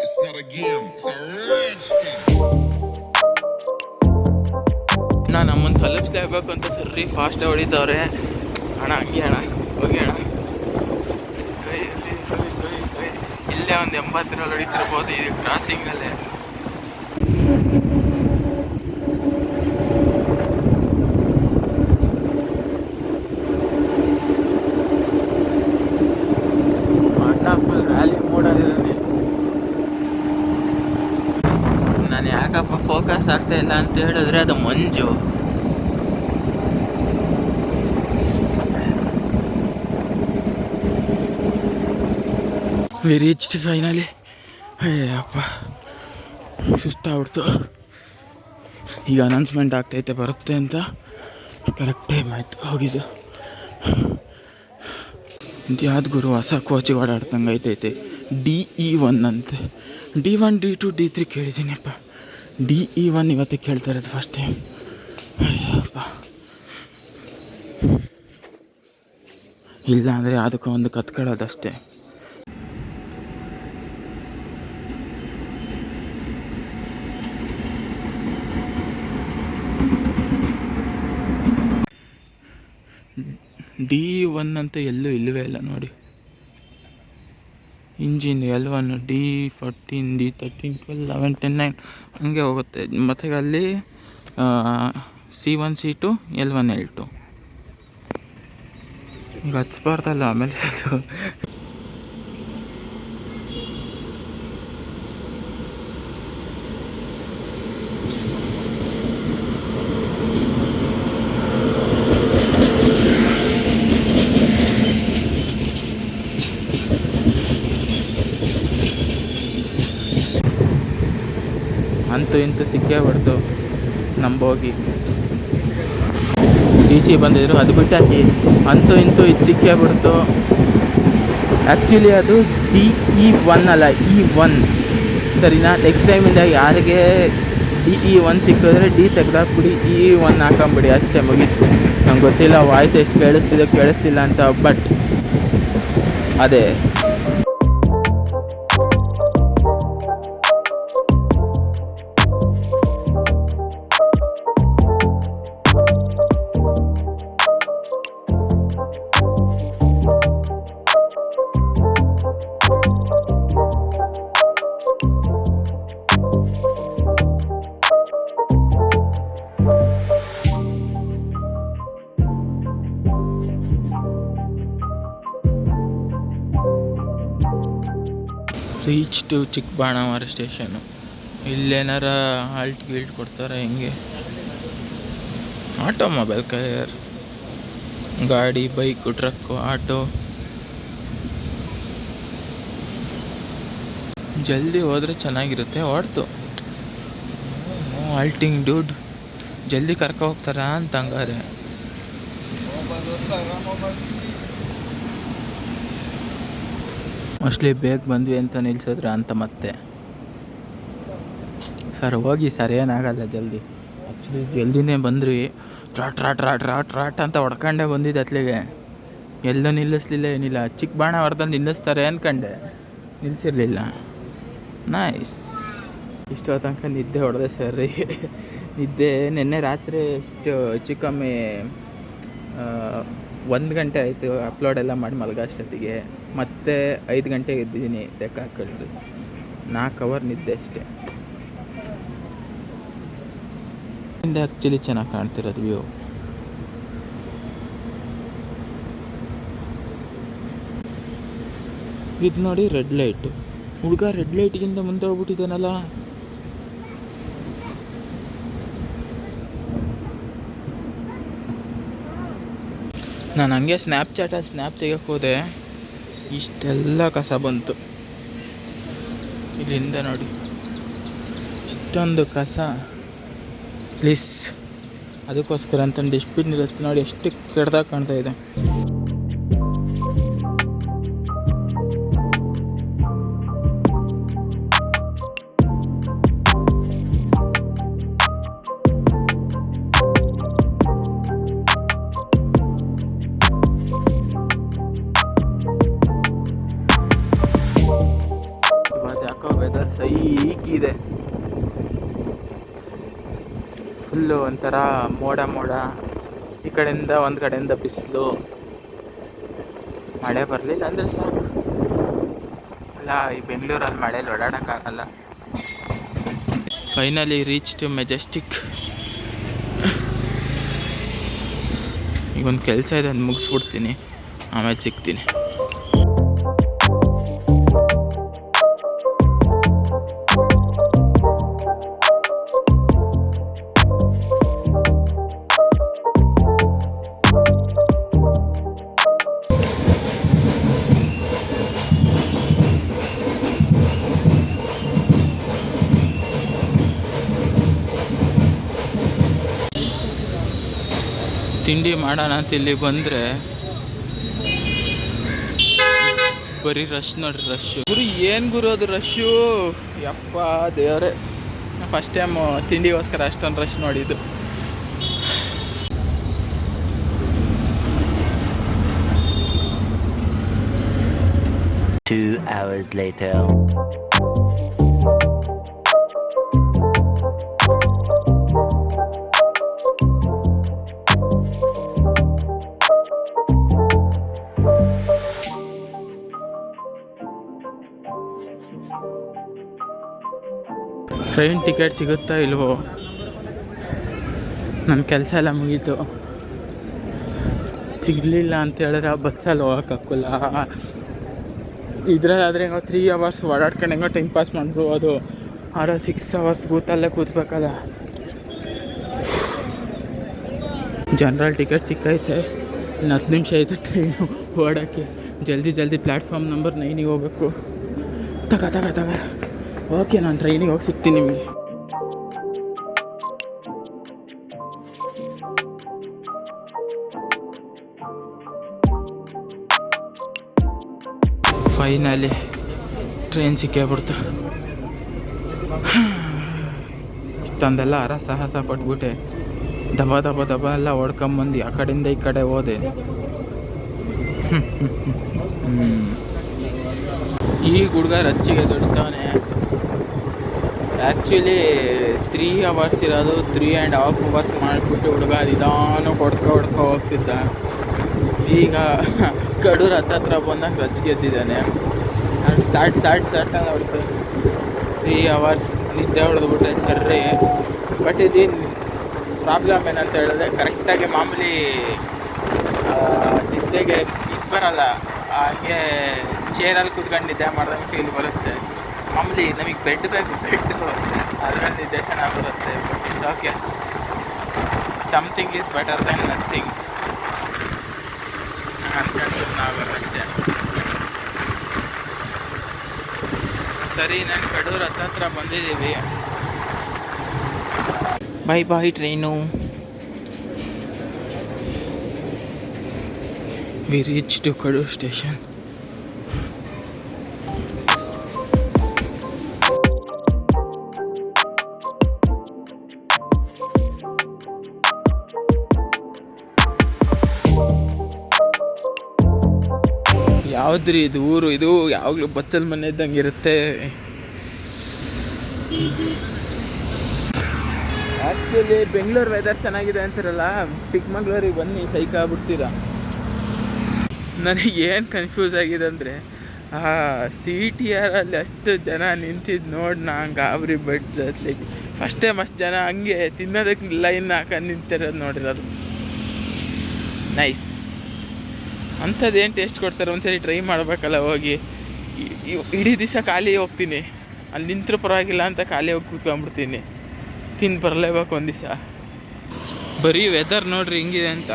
It's not a game, it's a rich thing. ನಾನು ನಮ್ಮನ್ನು ತಲುಪಿಸ್ಲೇಬೇಕು ಅಂತ ಸರಿ ಫಾಸ್ಟಾಗಿ ಹೊಡಿತವ್ರೆ. ಅಣ್ಣ ಹಂಗೆ ಅಣ್ಣ, ಹೋಗಿ ಅಣ್ಣ. ಇಲ್ಲೇ ಒಂದು 80ರಲ್ಲಿ ಹೊಡಿತಿರ್ಬೋದು ಇದು ಕ್ರಾಸಿಂಗಲ್ಲೇ. ಅಣ್ಣ ಫುಲ್ ರ್ಯಾಲಿ ಮೋಡಲ್ಲಿದ್ದಾನೆ. ನಾನು ಯಾಕಪ್ಪ ಫೋಕಸ್ ಆಗ್ತಾ ಇಲ್ಲ ಅಂತ ಹೇಳಿದ್ರೆ ಅದು ಮಂಜು. We reached finally. ಅಯ್ಯಪ್ಪ ಸುಸ್ತಾಗ್ಬಿಡ್ತು. ಈಗ ಅನೌನ್ಸ್ಮೆಂಟ್ ಆಗ್ತೈತೆ ಬರುತ್ತೆ ಅಂತ. ಕರೆಕ್ಟ್ ಟೈಮ್ ಆಯಿತು ಹೋಗಿದ್ದು. ಯಾವ್ದು ಗುರು ಹೊಸ ಕೋಚಿಗೆ ಓಡಾಡ್ದಂಗೆ ಐತೈತೆ. DE1 ಅಂತೆ. D1 D2 D3 ಕೇಳಿದ್ದೀನಪ್ಪ. DE1 ಇವತ್ತೇ ಕೇಳ್ತಾ ಇರೋದು ಫಸ್ಟ್ ಟೈಮ್. ಅಯ್ಯಪ್ಪ ಇಲ್ಲ ಅಂದರೆ ಅದಕ್ಕೂ ಒಂದು ಕತ್ಕೊಳ್ಳೋದಷ್ಟೇ. D1 ಅಂತ ಎಲ್ಲೂ ಇಲ್ಲವೇ ಇಲ್ಲ ನೋಡಿ. ಇಂಜಿನ್ L1 D14 D13 12 11 10 9 ಹಂಗೆ ಹೋಗುತ್ತೆ. ಮತ್ತು ಅಲ್ಲಿ C1 C2 L1 L2 ಈಗ ಹಚ್ಬಾರ್ದಲ್ಲ ಆಮೇಲೆ ಅದು. ಅಂತೂ ಇಂತೂ ಸಿಕ್ಕೇ ಬಿಡ್ತು ನಂಬೋಗಿ. DC ಬಂದಿದ್ರು ಅದು ಬಿಟ್ಟು ಹಾಕಿ ಅಂತೂ ಇಂತೂ ಇದು ಸಿಕ್ಕೇ ಬಿಡ್ತು. ಆ್ಯಕ್ಚುಲಿ ಅದು DE1 ಅಲ್ಲ E1 ಸರಿನಾ. ನೆಕ್ಸ್ಟ್ ಟೈಮಿಂದ ಯಾರಿಗೆ DE1 ಸಿಕ್ಕಿದ್ರೆ D ತೆಗ್ದಾಕ್ಬಿಡಿ, E1 ಹಾಕೊಂಬಿಡಿ, ಅಷ್ಟೇ ಮುಗೀತು. ನಂಗೆ ಗೊತ್ತಿಲ್ಲ ವಾಯ್ಸ್ ಎಷ್ಟು ಕೇಳಿಸ್ತಿಲ್ಲ ಅಂತ, ಬಟ್ ಅದೇ ರೀಚ್ ಟು ಚಿಕ್ಕಬಾಣಾವರ ಸ್ಟೇಷನು. ಇಲ್ಲೇನಾರ ಹಾಲ್ಟ್ ಗೀಲ್ಟ್ ಕೊಡ್ತಾರೆ ಹೆಂಗೆ. ಆಟೋಮೊಬೈಲ್ ಕರಿಯರ್, ಗಾಡಿ, ಬೈಕು, ಟ್ರಕ್ಕು, ಆಟೋ. ಜಲ್ದಿ ಹೋದರೆ ಚೆನ್ನಾಗಿರುತ್ತೆ. ಹೊಡ್ತು ಹಾಲ್ಟಿಂಗ್ ಡ್ಯೂಡ್, ಜಲ್ದಿ ಕರ್ಕೊ ಹೋಗ್ತಾರ ಅಂತ ಹಂಗಾರೆ. ಮೋಸ್ಟ್ಲಿ ಬೇಗ ಬಂದ್ವಿ ಅಂತ ನಿಲ್ಸಿದ್ರ ಅಂತ ಮತ್ತೆ. ಸರ್ ಹೋಗಿ ಸರ್, ಏನಾಗಲ್ಲ ಜಲ್ದಿ. ಆ್ಯಕ್ಚುಲಿ ಜಲ್ದಿನೇ ಬಂದ್ರಿ. ಟ್ರಾಟ್ ಅಂತ ಹೊಡ್ಕೊಂಡೆ ಬಂದಿದ್ದೆ ಅತ್ಲಿಗೆ. ಎಲ್ಲೂ ನಿಲ್ಲಿಸ್ಲಿಲ್ಲ, ಏನಿಲ್ಲ. ಚಿಕ್ಕಬಾಣಾವರದಲ್ಲಿ ನಿಲ್ಲಿಸ್ತಾರೆ ಅಂದ್ಕೊಂಡೆ, ನಿಲ್ಲಿಸಿರ್ಲಿಲ್ಲ. ನೈಸ್. ಇಷ್ಟೋ ತನಕ ನಿದ್ದೆ ಹೊಡೆದೆ ಸರಿ. ನಿದ್ದೆ ನಿನ್ನೆ ರಾತ್ರಿ ಎಷ್ಟು ಹೆಚ್ಚು ಕಮ್ಮಿ 1 ಗಂಟೆ ಆಯಿತು ಅಪ್ಲೋಡ್ ಎಲ್ಲ ಮಾಡಿ ಮಲಗೋ ಅಷ್ಟೊತ್ತಿಗೆ. ಮತ್ತೆ 5 ಗಂಟೆಗೆ ಎದ್ದಿದ್ದೀನಿ ಲೆಕ್ಕ ಹಾಕಿದ್ದು. 4 ಅವರ್ ನಿದ್ದೆ ಅಷ್ಟೇ. ಆ್ಯಕ್ಚುಲಿ ಚೆನ್ನಾಗಿ ಕಾಣ್ತಿರೋದು ವ್ಯೂ. ಇದು ನೋಡಿ ರೆಡ್ ಲೈಟು. ಹುಡುಗ ರೆಡ್ ಲೈಟ್ಗಿಂತ ಮುಂದೆ ಹೋಗ್ಬಿಟ್ಟಿದ್ದಾನಲ್ಲ. ನಾನು ಹಂಗೆ ಸ್ನ್ಯಾಪ್ಚಾಟಲ್ಲಿ ಸ್ನ್ಯಾಪ್ ತೆಗಿಯೋಕೆ ಹೋದೆ, ಇಷ್ಟೆಲ್ಲ ಕಸ ಬಂತು ಇಲ್ಲಿಂದ ನೋಡಿ. ಇಷ್ಟೊಂದು ಕಸ. ಪ್ಲೀಸ್, ಅದಕ್ಕೋಸ್ಕರ ಅಂತ ಡಸ್ಟ್ಬಿನ್ ಇರುತ್ತೆ ನೋಡಿ, ಎಷ್ಟು ಕೆಡ್ದಾಗಿ ಕಾಣ್ತಾ ಇದೆ. ಸೈಕಿದೆ. ಫುಲ್ಲು ಒಂಥರ ಮೋಡ ಮೋಡ, ಈ ಕಡೆಯಿಂದ ಒಂದು ಕಡೆಯಿಂದ ಬಿಸಿಲು. ಮಳೆ ಬರಲಿಲ್ಲ ಅಂದರೆ ಸಾಕು. ಅಲ್ಲ, ಈ ಬೆಂಗಳೂರಲ್ಲಿ ಮಳೇಲಿ ಓಡಾಡೋಕ್ಕಾಗಲ್ಲ. Finally reach to Majestic. ಈಗೊಂದು ಕೆಲಸ ಇದೆ, ಅದು ಮುಗಿಸ್ಬಿಡ್ತೀನಿ, ಆಮೇಲೆ ಸಿಗ್ತೀನಿ. ತಿಂಡಿ ಮಾಡೋಣ ಅಂತ ಇಲ್ಲಿ ಬಂದರೆ ಬರೀ ರಶ್ ನೋಡ್ರಿ, ರಶ್ಶು ಗುರು. ಏನು ಗುರು ಅದು ರಶ್ಶು, ಯಪ್ಪ ದೇವರೇ. ಫಸ್ಟ್ ಟೈಮು ತಿಂಡಿಗೋಸ್ಕರ ಅಷ್ಟೊಂದು ರಶ್ ನೋಡಿದ್ದು. Two hours later. Train ticket ಸಿಗುತ್ತಾ ಇಲ್ವೋ? ನನ್ನ ಕೆಲಸ ಎಲ್ಲ ಮುಗೀತು. ಸಿಗಲಿಲ್ಲ ಅಂತ ಹೇಳಿದ್ರೆ ಬಸ್ಸಲ್ಲಿ ಹೋಗೋಕ್ಕಾಗಲ್ಲ. ಇದರಲ್ಲಾದರೆ ಹೆಂಗೋ 3 hours ಓಡಾಡ್ಕೊಂಡು ಹೆಂಗೋ ಟೈಮ್ ಪಾಸ್ ಮಾಡ್ಬೋದು. 6 hours ಕೂತಲ್ಲೇ ಕೂತ್ಬೇಕಲ್ಲ. General ticket ಸಿಕ್ಕೈತೆ. ಇನ್ನು 10 ನಿಮಿಷ ಆಯಿತು ಟ್ರೈನು ಓಡೋಕ್ಕೆ. ಜಲ್ದಿ ಪ್ಲ್ಯಾಟ್ಫಾರ್ಮ್ ನಂಬರ್ 9ಗೆ ಹೋಗ್ಬೇಕು. ತಗ ಓಕೆ, ನಾನು ಟ್ರೈನಿಗೆ ಹೋಗಿ ಸಿಗ್ತೀನಿ ನಿಮಗೆ. ಫೈನಲಿ ಟ್ರೈನ್ ಸಿಕ್ಕೇಬಿಡ್ತು. ಇಷ್ಟೊಂದೆಲ್ಲ ಸಾಹಸ ಪಟ್ಬಿಟ್ಟೆ. ದಬ ಎಲ್ಲ ಹೊಡ್ಕೊಂಬಂದು ಆ ಕಡೆಯಿಂದ ಈ ಕಡೆ ಹೋದೆ. ಈ ಹುಡುಗ ರಚ್ಚಿಗೆ ದೊಡ್ಡವನೇ. ಆ್ಯಕ್ಚುಲಿ 3 hours ಇರೋದು 3.5 hours ಮಾಡಿಬಿಟ್ಟು ಹುಡುಗ ನಿಧಾನ ಹೊಡ್ಕೊ ಹೋಗ್ತಿದ್ದ. ಈಗ ಕಡೂರು ಹತ್ತತ್ರ ಬಂದಾಗ ರಚ್ ಗೆದ್ದಿದ್ದಾನೆ. ಸಾಟ್ ಅಂತ ಹೊಡ್ತು. 3 hours ನಿದ್ದೆ ಹೊಡೆದ್ಬಿಟ್ಟೆ ಸರ್ರಿ. ಬಟ್ ಇದು ಪ್ರಾಬ್ಲಮ್ ಏನಂತ ಹೇಳಿದ್ರೆ, ಕರೆಕ್ಟಾಗಿ ಮಾಮೂಲಿ ನಿದ್ದೆಗೆ ಇದು ಬರಲ್ಲ. ಹಾಗೆ ಚೇರಲ್ಲಿ ಕೂತ್ಕೊಂಡು ನಿದ್ದೆ ಮಾಡಿದಂಗೆ ಫೀಲ್ ಬರುತ್ತೆ. ಮಾಮೂಲಿ ನಮಗೆ ಬೆಡ್ ಬೇಕು, ಅದರಲ್ಲಿ ನಿದ್ದೆ ಚೆನ್ನಾಗಿ ಬರುತ್ತೆ. But it's okay, something is better then nothing ಅನ್ಕೊಂಡು ನಾವಲ್ಲ ಅಷ್ಟೇ. ಸರಿ, ನಾನು ಕಡೂರು ಹತ್ತತ್ರ ಬಂದಿದ್ದೀವಿ. Bye train. We reach to Kadur station. ಯಾವುದ್ರಿ ಇದು ಊರು? ಇದು ಯಾವಾಗಲೂ ಬಚ್ಚಲ್ ಮನೆ ಇದ್ದಂಗೆ ಇರುತ್ತೆ. ಆ್ಯಕ್ಚುಲಿ ಬೆಂಗಳೂರು ವೆದರ್ ಚೆನ್ನಾಗಿದೆ ಅಂತಿರಲ್ಲ, ಚಿಕ್ಕಮಂಗ್ಳೂರಿಗೆ ಬನ್ನಿ ಸೈಕಾಗ್ಬಿಡ್ತೀರಾ. ನನಗೆ ಏನು ಕನ್ಫ್ಯೂಸ್ ಆಗಿದೆ ಅಂದರೆ, CTR ಅಷ್ಟು ಜನ ನಿಂತಿದ್ದು ನೋಡಿ ನಾನು ಗಾಬರಿ ಬಿಡ್ಲತ್ಲಿಕ್ಕೆ. ಫಸ್ಟ್ ಟೈಮ್ ಅಷ್ಟು ಜನ ಹಂಗೆ ತಿನ್ನೋದಕ್ಕೆ ಲೈನ್ ಹಾಕೊಂಡು ನಿಂತಿರೋದು ನೋಡಿರೋದು. ನೈಸ್. ಅಂಥದ್ದೇನು ಟೇಸ್ಟ್ ಕೊಡ್ತಾರೆ, ಒಂದ್ಸರಿ ಟ್ರೈ ಮಾಡಬೇಕಲ್ಲ ಹೋಗಿ. ಇಡೀ ದಿವಸ ಖಾಲಿ ಹೋಗ್ತೀನಿ, ಅಲ್ಲಿ ನಿಂತರೂ ಪರವಾಗಿಲ್ಲ ಅಂತ ಖಾಲಿ ಹೋಗಿ ಕೂತ್ಕೊಂಡ್ಬಿಡ್ತೀನಿ. ತಿಂದು ಬರಲೇಬೇಕು ಒಂದು ದಿವಸ. ಬರೀ ವೆದರ್ ನೋಡ್ರಿ ಹಿಂಗಿದೆ ಅಂತ.